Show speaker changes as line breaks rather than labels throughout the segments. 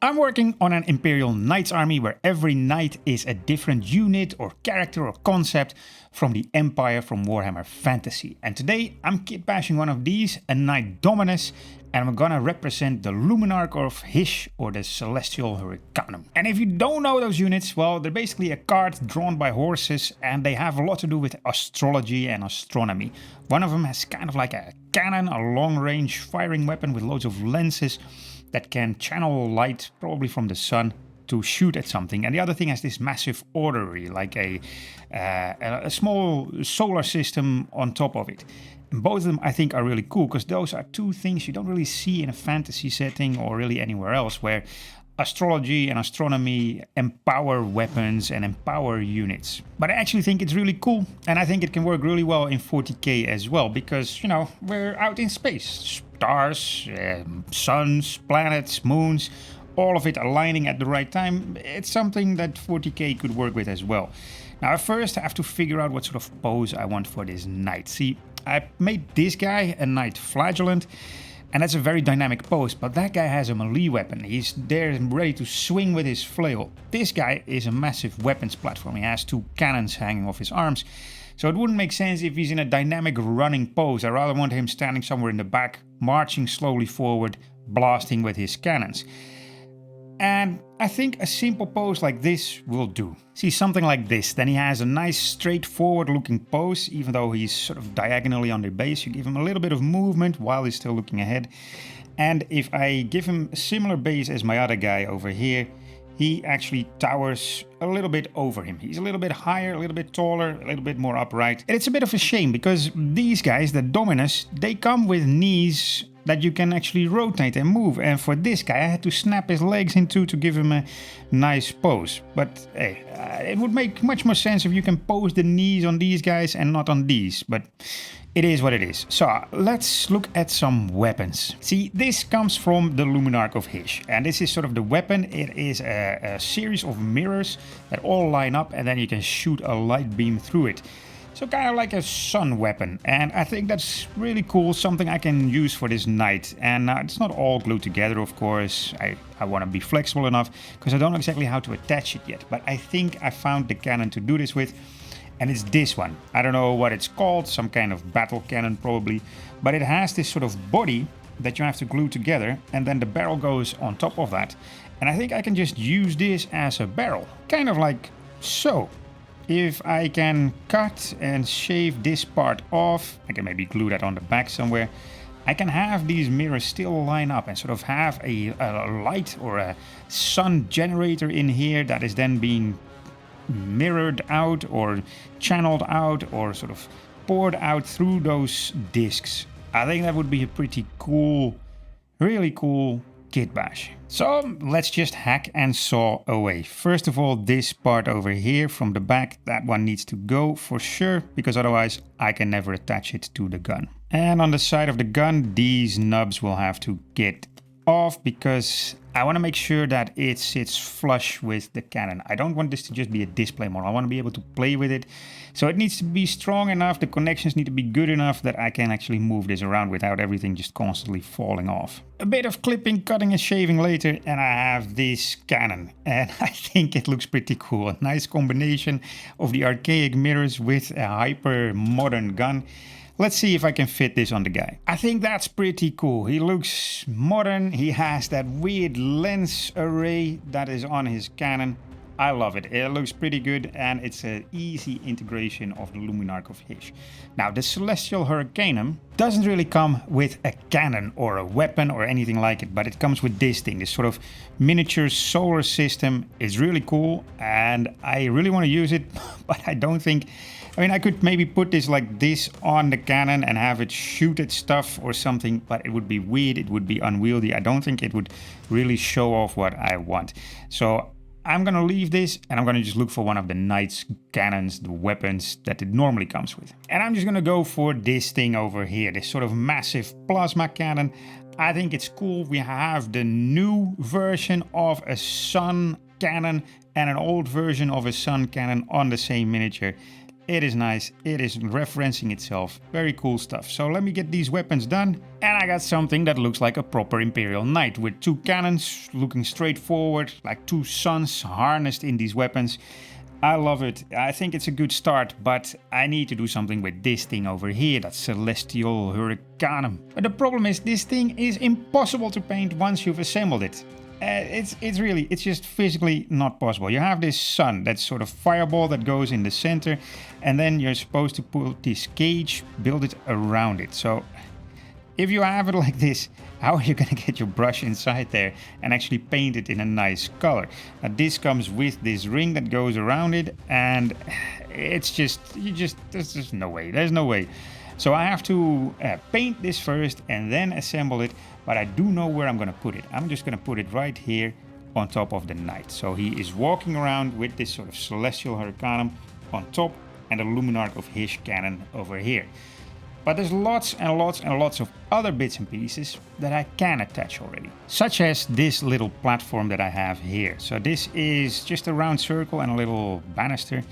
I'm working on an Imperial Knights army where every knight is a different unit or character or concept from the Empire from Warhammer Fantasy. And today I'm kitbashing one of these, a Knight Dominus, and I'm gonna represent the Luminark of Hysh or the Celestial Hurricanum. And if you don't know those units, well, they're basically a card drawn by horses and they have a lot to do with astrology and astronomy. One of them has kind of like a cannon, a long-range firing weapon with loads of lenses that can channel light, probably from the sun, to shoot at something. And the other thing has this massive orrery, like a small solar system on top of it. And both of them I think are really cool, because those are two things you don't really see in a fantasy setting or really anywhere else, where astrology and astronomy empower weapons and empower units. But I actually think it's really cool, and I think it can work really well in 40k as well, because, you know, we're out in space. Stars, suns, planets, moons, all of it aligning at the right time. It's something that 40k could work with as well. Now, first I have to figure out what sort of pose I want for this knight. See, I made this guy a Knight Flaggelant, and that's a very dynamic pose, but that guy has a melee weapon. He's there and ready to swing with his flail. This guy is a massive weapons platform. He has two cannons hanging off his arms. So it wouldn't make sense if he's in a dynamic running pose. I rather want him standing somewhere in the back, marching slowly forward, blasting with his cannons. And I think a simple pose like this will do. See, something like this. Then he has a nice straightforward looking pose, even though he's sort of diagonally on the base. You give him a little bit of movement while he's still looking ahead. And if I give him a similar base as my other guy over here, he actually towers a little bit over him. He's a little bit higher, a little bit taller, a little bit more upright. And it's a bit of a shame, because these guys, the Dominus, they come with knees that you can actually rotate and move. And for this guy, I had to snap his legs in two to give him a nice pose. But hey, it would make much more sense if you can pose the knees on these guys and not on these. But it is what it is. So let's look at some weapons. See, this comes from the Luminark of Hysh, and this is sort of the weapon. It is a series of mirrors that all line up, and then you can shoot a light beam through it. So kind of like a sun weapon, and I think that's really cool, something I can use for this knight. And it's not all glued together, of course. I want to be flexible enough, because I don't know exactly how to attach it yet, but I think I found the cannon to do this with. And it's this one. I don't know what it's called, some kind of battle cannon probably, but it has this sort of body that you have to glue together, and then the barrel goes on top of that. And I think I can just use this as a barrel, kind of like so. If I can cut and shave this part off, I can maybe glue that on the back somewhere, I can have these mirrors still line up and sort of have a light or a sun generator in here that is then being mirrored out or channeled out or sort of poured out through those discs. I think that would be a pretty cool, really cool kitbash. So let's just hack and saw away. First of all, this part over here from the back, that one needs to go for sure, because otherwise I can never attach it to the gun. And on the side of the gun, these nubs will have to get off, because I want to make sure that it sits flush with the cannon. I don't want this to just be a display model. I want to be able to play with it. So it needs to be strong enough, the connections need to be good enough that I can actually move this around without everything just constantly falling off. A bit of clipping, cutting and shaving later, and I have this cannon. And I think it looks pretty cool. A nice combination of the archaic mirrors with a hyper modern gun. Let's see if I can fit this on the guy. I think that's pretty cool. He looks modern. He has that weird lens array that is on his cannon. I love it. It looks pretty good, and it's an easy integration of the Luminark of Hysh. Now, the Celestial Hurricanum doesn't really come with a cannon or a weapon or anything like it, but it comes with this thing, this sort of miniature solar system. It's really cool, and I really want to use it, but I don't think... I mean, I could maybe put this like this on the cannon and have it shoot at stuff or something, but it would be weird, it would be unwieldy. I don't think it would really show off what I want. So I'm gonna leave this, and I'm gonna just look for one of the knight's cannons, the weapons that it normally comes with. And I'm just gonna go for this thing over here, this sort of massive plasma cannon. I think it's cool. We have the new version of a sun cannon and an old version of a sun cannon on the same miniature. It is nice. It is referencing itself. Very cool stuff. So let me get these weapons done. And I got something that looks like a proper Imperial Knight with 2 cannons looking straight forward, like 2 suns harnessed in these weapons. I love it. I think it's a good start, but I need to do something with this thing over here, that celestial Hurricanum. But the problem is this thing is impossible to paint once you've assembled it. It's just physically not possible. You have this sun, that sort of fireball that goes in the center, and then you're supposed to put this cage, build it around it. So if you have it like this, how are you going to get your brush inside there and actually paint it in a nice color? Now this comes with this ring that goes around it, and it's just, there's just no way. There's no way. So I have to paint this first and then assemble it, but I do know where I'm going to put it. I'm just going to put it right here on top of the knight. So he is walking around with this sort of celestial Hurricanum on top and a Luminark of Hysh cannon over here. But there's lots and lots and lots of other bits and pieces that I can attach already. Such as this little platform that I have here. So this is just a round circle and a little banister.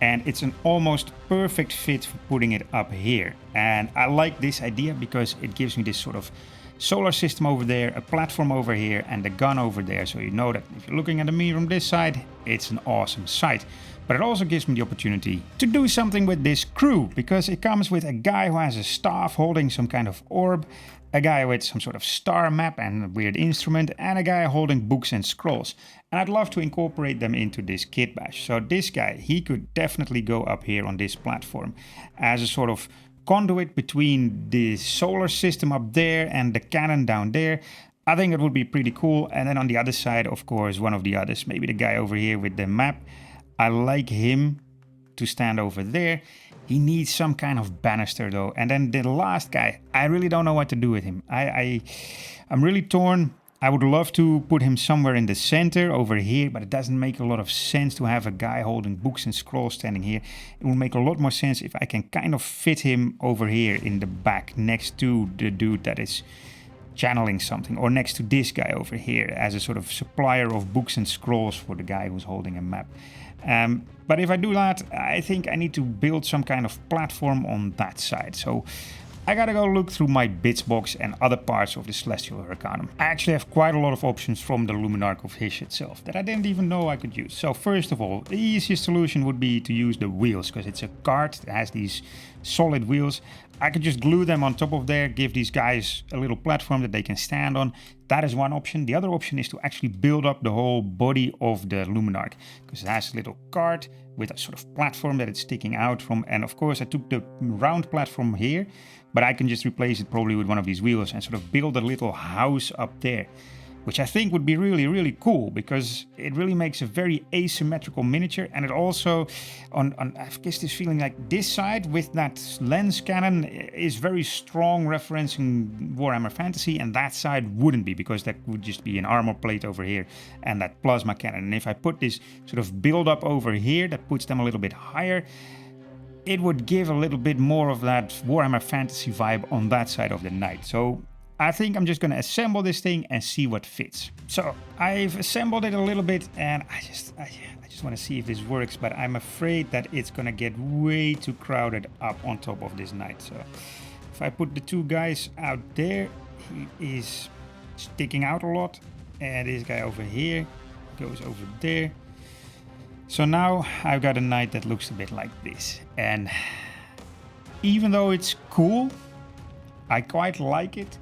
And it's an almost perfect fit for putting it up here. And I like this idea because it gives me this sort of solar system over there, a platform over here, and a gun over there. So you know that if you're looking at me from this side, it's an awesome sight. But it also gives me the opportunity to do something with this crew, because it comes with a guy who has a staff holding some kind of orb, a guy with some sort of star map and a weird instrument, and a guy holding books and scrolls. And I'd love to incorporate them into this Kitbash. So this guy, he could definitely go up here on this platform as a sort of conduit between the solar system up there and the cannon down there. I think it would be pretty cool. And then on the other side, of course, one of the others, maybe the guy over here with the map. I like him to stand over there. He needs some kind of banister though. And then the last guy, I really don't know what to do with him. I'm really torn. I would love to put him somewhere in the center over here, but it doesn't make a lot of sense to have a guy holding books and scrolls standing here. It will make a lot more sense if I can kind of fit him over here in the back next to the dude that is channeling something, or next to this guy over here as a sort of supplier of books and scrolls for the guy who's holding a map. But if I do that, I think I need to build some kind of platform on that side. So I gotta go look through my bits box and other parts of the Celestial Hurricanum. I actually have quite a lot of options from the Luminark of Hysh itself that I didn't even know I could use. So first of all, the easiest solution would be to use the wheels, because it's a cart that has these solid wheels. I could just glue them on top of there, give these guys a little platform that they can stand on. That is one option. The other option is to actually build up the whole body of the Luminark, because it has a little cart with a sort of platform that it's sticking out from. And of course I took the round platform here, but I can just replace it probably with one of these wheels and sort of build a little house up there, which I think would be really, really cool, because it really makes a very asymmetrical miniature. And it also, I guess this feeling like this side with that lens cannon is very strong referencing Warhammer Fantasy, and that side wouldn't be, because that would just be an armor plate over here and that plasma cannon. And if I put this sort of build up over here that puts them a little bit higher, it would give a little bit more of that Warhammer Fantasy vibe on that side of the knight. So I think I'm just going to assemble this thing and see what fits. So I've assembled it a little bit, and I just want to see if this works, but I'm afraid that it's going to get way too crowded up on top of this knight. So if I put the two guys out there, he is sticking out a lot, and this guy over here goes over there. So now I've got a knight that looks a bit like this, and even though it's cool, I quite like it,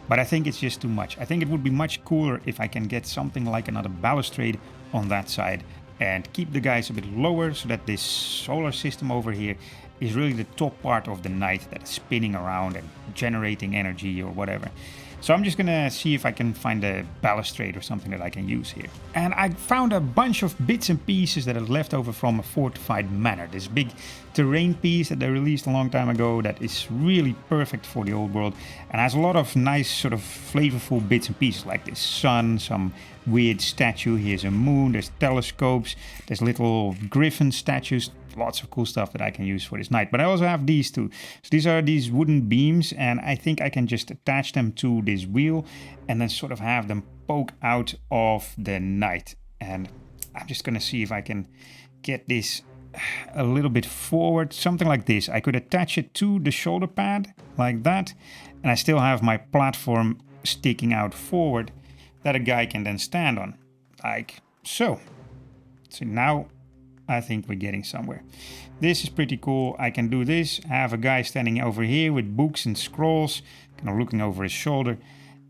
but I think it's just too much. I think it would be much cooler if I can get something like another balustrade on that side and keep the guys a bit lower, so that this solar system over here is really the top part of the knight that is spinning around and generating energy or whatever. So I'm just gonna see if I can find a balustrade or something that I can use here. And I found a bunch of bits and pieces that are left over from a fortified manor. This big terrain piece that they released a long time ago that is really perfect for the old world and has a lot of nice sort of flavorful bits and pieces, like this sun, some weird statue, here's a moon, there's telescopes, there's little griffin statues. Lots of cool stuff that I can use for this knight. But I also have these two. So these are these wooden beams, and I think I can just attach them to this wheel and then sort of have them poke out of the knight. And I'm just gonna see if I can get this a little bit forward, something like this. I could attach it to the shoulder pad like that, and I still have my platform sticking out forward that a guy can then stand on, like so. So now I think we're getting somewhere. This is pretty cool. I can do this, have a guy standing over here with books and scrolls, kind of looking over his shoulder.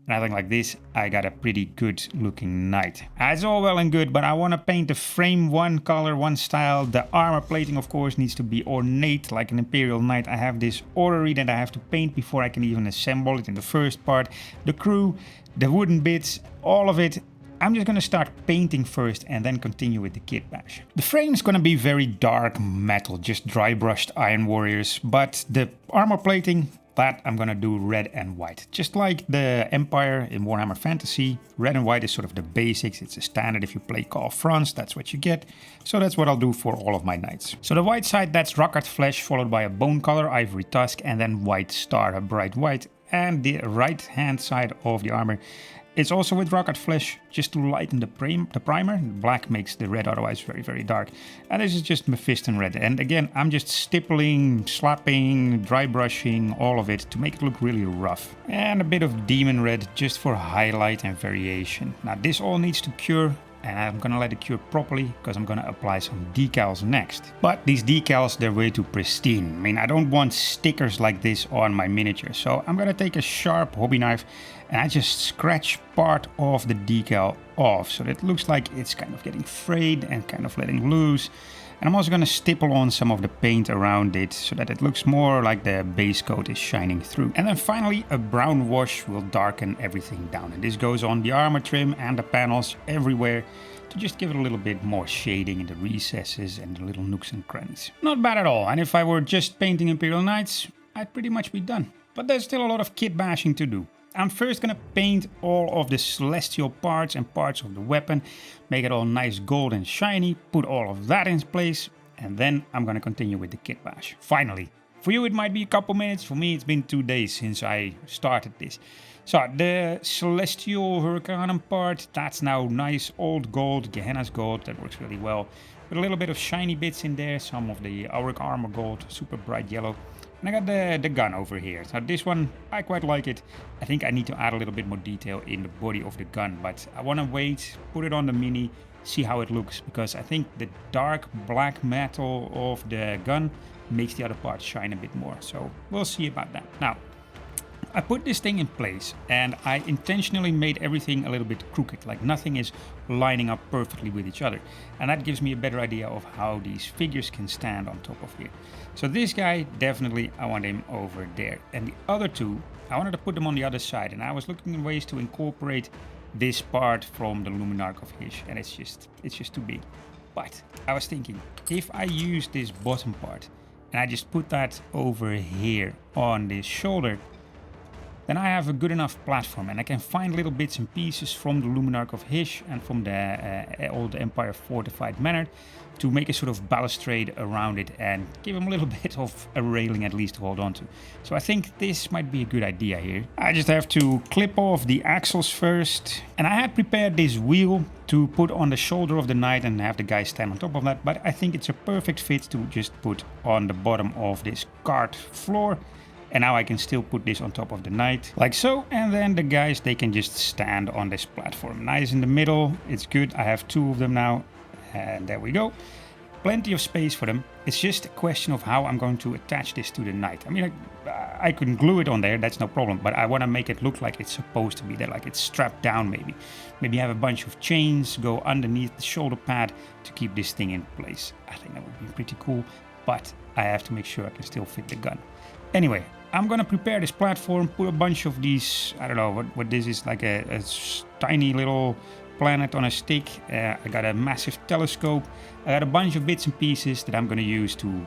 And I think like this, I got a pretty good looking knight. It's all well and good, but I want to paint the frame one color, one style. The armor plating, of course, needs to be ornate like an Imperial Knight. I have this orrery that I have to paint before I can even assemble it in the first part. The crew, the wooden bits, all of it. I'm just going to start painting first and then continue with the Kitbash. The frame is going to be very dark metal, just dry brushed Iron Warriors, but the armor plating, that I'm gonna do red and white. Just like the Empire in Warhammer Fantasy, red and white is sort of the basics. It's a standard. If you play Call of France, that's what you get. So that's what I'll do for all of my knights. So the white side, that's rock-art flesh, followed by a bone color, ivory tusk, and then white star, a bright white. And the right hand side of the armor, it's also with rock-art flesh, just to lighten the primer. Black makes the red otherwise very, very dark. And this is just Mephiston red. And again, I'm just stippling, slapping, dry brushing, all of it to make it look really rough. And a bit of demon red just for highlight and variation. Now this all needs to cure. And I'm gonna let it cure properly because I'm gonna apply some decals next. But these decals, they're way too pristine. I mean, I don't want stickers like this on my miniature. So I'm gonna take a sharp hobby knife and I just scratch part of the decal off. So that it looks like it's kind of getting frayed and kind of letting loose. And I'm also going to stipple on some of the paint around it so that it looks more like the base coat is shining through. And then finally, a brown wash will darken everything down. And this goes on the armor trim and the panels everywhere to just give it a little bit more shading in the recesses and the little nooks and crannies. Not bad at all. And if I were just painting Imperial Knights, I'd pretty much be done. But there's still a lot of kit bashing to do. I'm first gonna paint all of the celestial parts and parts of the weapon, make it all nice gold and shiny, put all of that in place, and then I'm gonna continue with the Kitbash. Finally. For you it might be a couple minutes, for me it's been 2 days since I started this. So the celestial Hurricanum part, that's now nice old gold, Gehenna's gold, that works really well. With a little bit of shiny bits in there, some of the auric armor gold, super bright yellow. And I got the gun over here. So this one, I quite like it. I think I need to add a little bit more detail in the body of the gun, but I want to wait, put it on the Mini, see how it looks, because I think the dark black metal of the gun makes the other parts shine a bit more. So we'll see about that. Now, I put this thing in place and I intentionally made everything a little bit crooked, like nothing is lining up perfectly with each other. And that gives me a better idea of how these figures can stand on top of here. So this guy, definitely I want him over there. And the other two, I wanted to put them on the other side. And I was looking at ways to incorporate this part from the Luminark of Hysh, and it's just too big. But I was thinking, if I use this bottom part and I just put that over here on this shoulder, then I have a good enough platform and I can find little bits and pieces from the Luminark of Hysh and from the old Empire fortified manor to make a sort of balustrade around it and give him a little bit of a railing at least to hold on to. So I think this might be a good idea here. I just have to clip off the axles first. And I had prepared this wheel to put on the shoulder of the knight and have the guy stand on top of that, but I think it's a perfect fit to just put on the bottom of this cart floor. And now I can still put this on top of the knight, like so. And then the guys, they can just stand on this platform. Nice in the middle, it's good. I have 2 of them now. And there we go. Plenty of space for them. It's just a question of how I'm going to attach this to the knight. I mean, I can glue it on there, that's no problem. But I want to make it look like it's supposed to be there, like it's strapped down maybe. Maybe have a bunch of chains go underneath the shoulder pad to keep this thing in place. I think that would be pretty cool. But I have to make sure I can still fit the gun. Anyway, I'm gonna prepare this platform, put a bunch of these, I don't know what this is, like a tiny little planet on a stick. I got a massive telescope. I got a bunch of bits and pieces that I'm gonna use to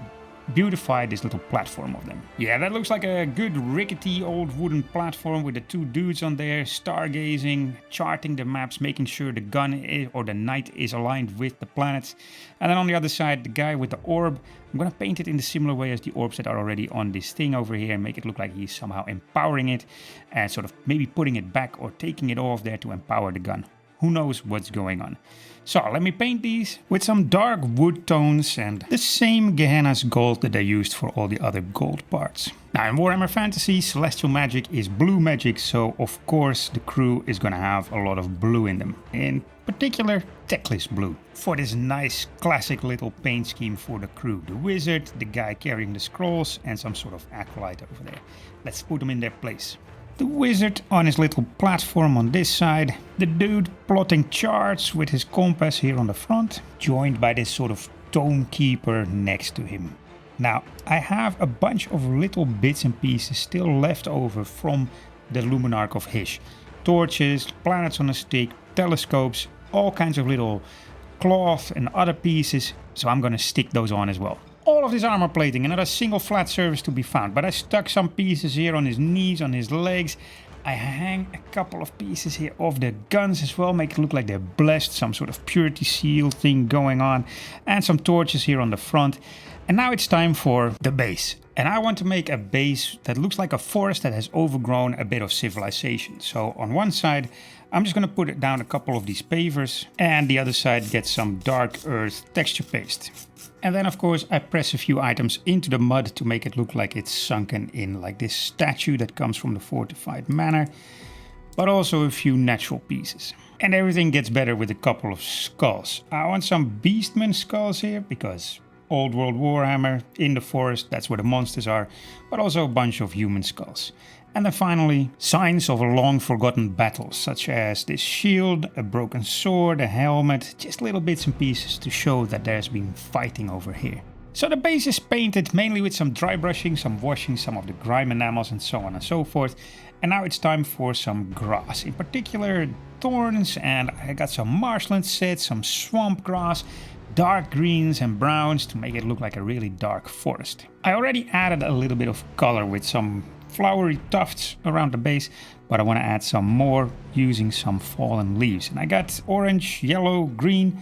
beautify this little platform of them. Yeah, that looks like a good rickety old wooden platform with the 2 dudes on there, stargazing, charting the maps, making sure the gun or the knight is aligned with the planets. And then on the other side, the guy with the orb. I'm gonna paint it in the similar way as the orbs that are already on this thing over here and make it look like he's somehow empowering it and sort of maybe putting it back or taking it off there to empower the gun. who knows what's going on. So let me paint these with some dark wood tones and the same Gehenna's gold that I used for all the other gold parts. Now in Warhammer Fantasy, celestial magic is blue magic, so of course the crew is gonna have a lot of blue in them. In particular, Teclis blue. For this nice classic little paint scheme for the crew. The wizard, the guy carrying the scrolls and some sort of acolyte over there. Let's put them in their place. The wizard on his little platform on this side, the dude plotting charts with his compass here on the front, joined by this sort of tome keeper next to him. Now, I have a bunch of little bits and pieces still left over from the Luminark of Hysh. Torches, planets on a stick, telescopes, all kinds of little cloth and other pieces, so I'm gonna stick those on as well. All of this armor plating, and not a single flat surface to be found, but I stuck some pieces here on his knees, on his legs. I hang a couple of pieces here of the guns as well, make it look like they're blessed, some sort of purity seal thing going on, and some torches here on the front. And now it's time for the base. And I want to make a base that looks like a forest that has overgrown a bit of civilization. So on one side, I'm just going to put it down a couple of these pavers, and the other side gets some dark earth texture paste. And then of course I press a few items into the mud to make it look like it's sunken in, like this statue that comes from the fortified manor, but also a few natural pieces. And everything gets better with a couple of skulls. I want some beastman skulls here because old world Warhammer, in the forest, that's where the monsters are, but also a bunch of human skulls. And then finally, signs of a long forgotten battle, such as this shield, a broken sword, a helmet, just little bits and pieces to show that there's been fighting over here. So the base is painted mainly with some dry brushing, some washing, some of the grime enamels and so on and so forth. And now it's time for some grass, in particular thorns, and I got some marshland set, some swamp grass, dark greens and browns to make it look like a really dark forest. I already added a little bit of color with some flowery tufts around the base, but I want to add some more using some fallen leaves. And I got orange, yellow, green,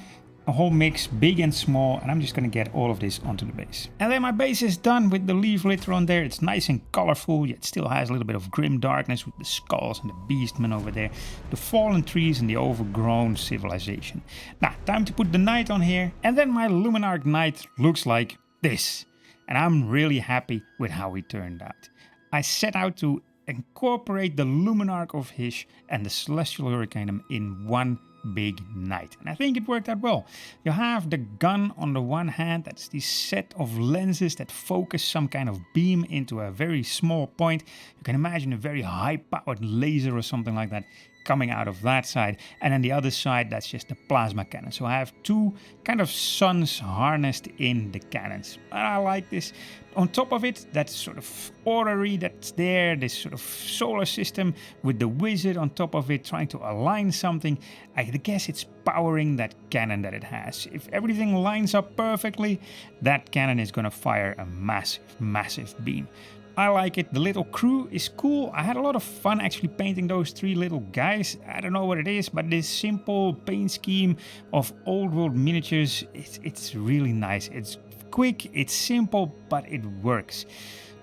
a whole mix, big and small, and I'm just going to get all of this onto the base. And then my base is done with the leaf litter on there. It's nice and colorful, yet still has a little bit of grim darkness with the skulls and the beastmen over there, the fallen trees and the overgrown civilization. Now, time to put the knight on here, and then my Luminark knight looks like this. And I'm really happy with how he turned out. I set out to incorporate the Luminark of Hysh and the Celestial Hurricanum in one big knight, and I think it worked out well. You have the gun on the one hand, that's this set of lenses that focus some kind of beam into a very small point. You can imagine a very high-powered laser or something like that coming out of that side, and then the other side, that's just the plasma cannon. So I have two kind of suns harnessed in the cannons. I like this. On top of it, that sort of orrery that's there, this sort of solar system with the wizard on top of it trying to align something. I guess it's powering that cannon that it has. If everything lines up perfectly, that cannon is going to fire a massive beam. I like it. The little crew is cool. I had a lot of fun actually painting those three little guys. I don't know what it is, but this simple paint scheme of old world miniatures, it's really nice. It's quick, it's simple, but it works.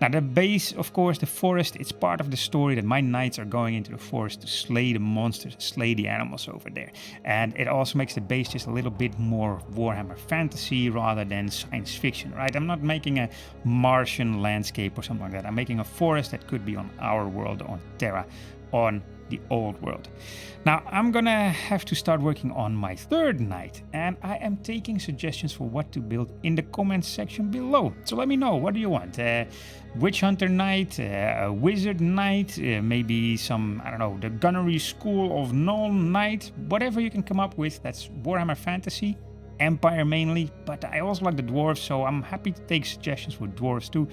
Now the base, of course, the forest, it's part of the story that my knights are going into the forest to slay the monsters, slay the animals over there. And it also makes the base just a little bit more Warhammer fantasy rather than science fiction, right? I'm not making a Martian landscape or something like that. I'm making a forest that could be on our world, on Terra, on the old world. Now I'm gonna have to start working on my third knight, and I am taking suggestions for what to build in the comments section below. So let me know, what do you want? Witch Hunter Knight, a Wizard Knight, maybe some, I don't know, the Gunnery School of Null Knight, whatever you can come up with. That's Warhammer Fantasy, Empire mainly, but I also like the dwarves, so I'm happy to take suggestions for dwarves too.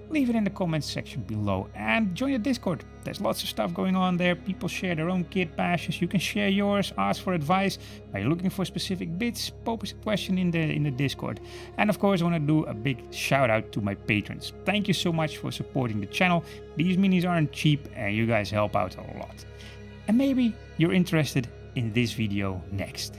Leave it in the comments section below and join the Discord. There's lots of stuff going on there. People share their own kit bashes. You can share yours, ask for advice. Are you looking for specific bits? Post a question in the Discord. And of course, I want to do a big shout out to my patrons. Thank you so much for supporting the channel. These minis aren't cheap and you guys help out a lot. And maybe you're interested in this video next.